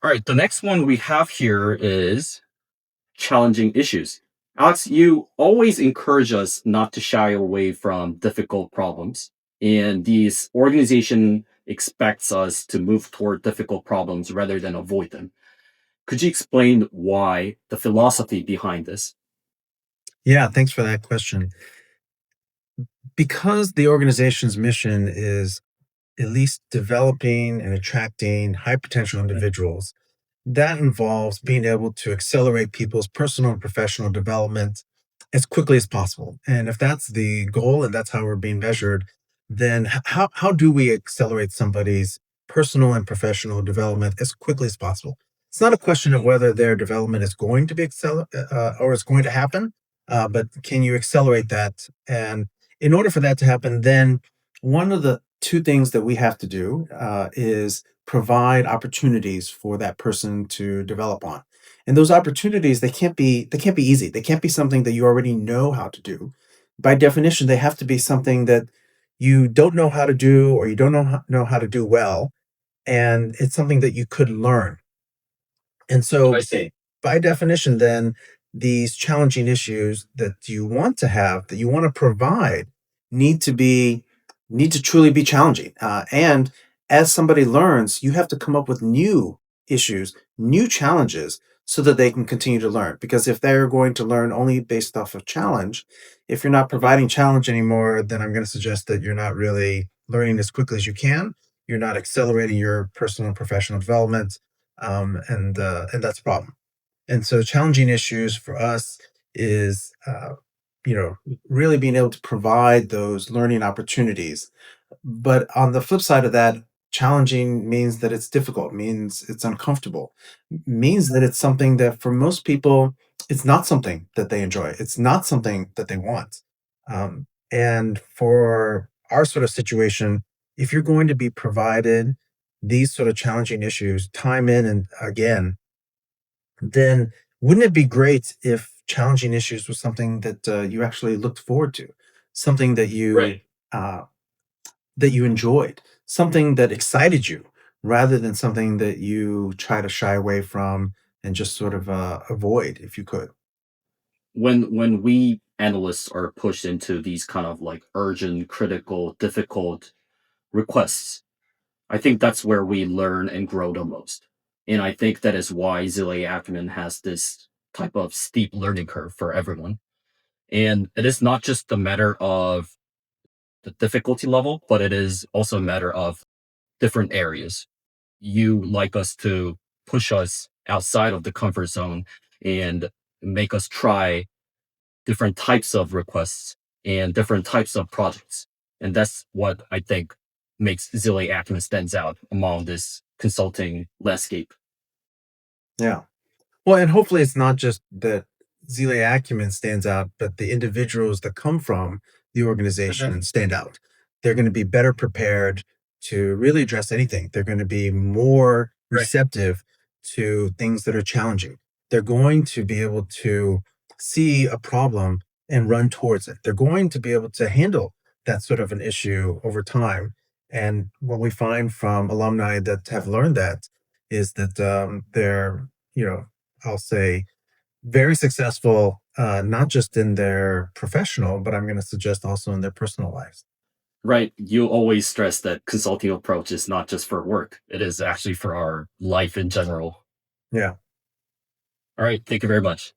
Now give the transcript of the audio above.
All right, the next one we have here is challenging issues. Alex, you always encourage us not to shy away from difficult problems. And these organization expects us to move toward difficult problems rather than avoid them. Could you explain why, the philosophy behind this? Yeah, thanks for that question. Because the organization's mission is at least developing and attracting high potential individuals, that involves being able to accelerate people's personal and professional development as quickly as possible. And if that's the goal and that's how we're being measured, then how do we accelerate somebody's personal and professional development as quickly as possible? It's not a question of whether their development is going to be or is going to happen, but can you accelerate that? And in order for that to happen, then one of the two things that we have to do is provide opportunities for that person to develop on. And those opportunities, they can't be easy. They can't be something that you already know how to do. By definition, they have to be something that you don't know how to do or you don't know how to do well, and it's something that you could learn. And I so see. by definition, then these challenging issues that you want to have, that you want to provide, need to be need to truly be challenging. And as somebody learns, you have to come up with new issues, new challenges, so that they can continue to learn. Because if they're going to learn only based off of challenge, if you're not providing challenge anymore, then I'm going to suggest that you're not really learning as quickly as you can. You're not accelerating your personal and professional development, and that's a problem. And so challenging issues for us is, you know, really being able to provide those learning opportunities. But on the flip side of that, challenging means that it's difficult, means it's uncomfortable, means that it's something that for most people, it's not something that they enjoy. It's not something that they want. And for our sort of situation, if you're going to be provided these sort of challenging issues time in and again, then wouldn't it be great if challenging issues was something that you actually looked forward to, something Right. uh, that you enjoyed, something that excited you, rather than something that you try to shy away from and just sort of avoid if you could. When we analysts are pushed into these kind of like urgent, critical, difficult requests, I think that's where we learn and grow the most. And I think that is why Xelay Acumen has this type of steep learning curve for everyone. And it is not just a matter of the difficulty level, but it is also a matter of different areas. You like us to push us outside of the comfort zone and make us try different types of requests and different types of projects. And that's what I think makes Xelay Acumen stands out among this consulting landscape. Yeah. Well, and hopefully it's not just that Xelay Acumen stands out, but the individuals that come from the Mhm. organization stand out. They're going to be better prepared to really address anything. They're going to be more Right. receptive to things that are challenging. They're going to be able to see a problem and run towards it. They're going to be able to handle that sort of an issue over time. And what we find from alumni that have learned that is that they're, you know, I'll say, very successful, not just in their professional, but I'm going to suggest also in their personal lives. Right. You always stress that consulting approach is not just for work, it is actually for our life in general. Yeah. All right. Thank you very much.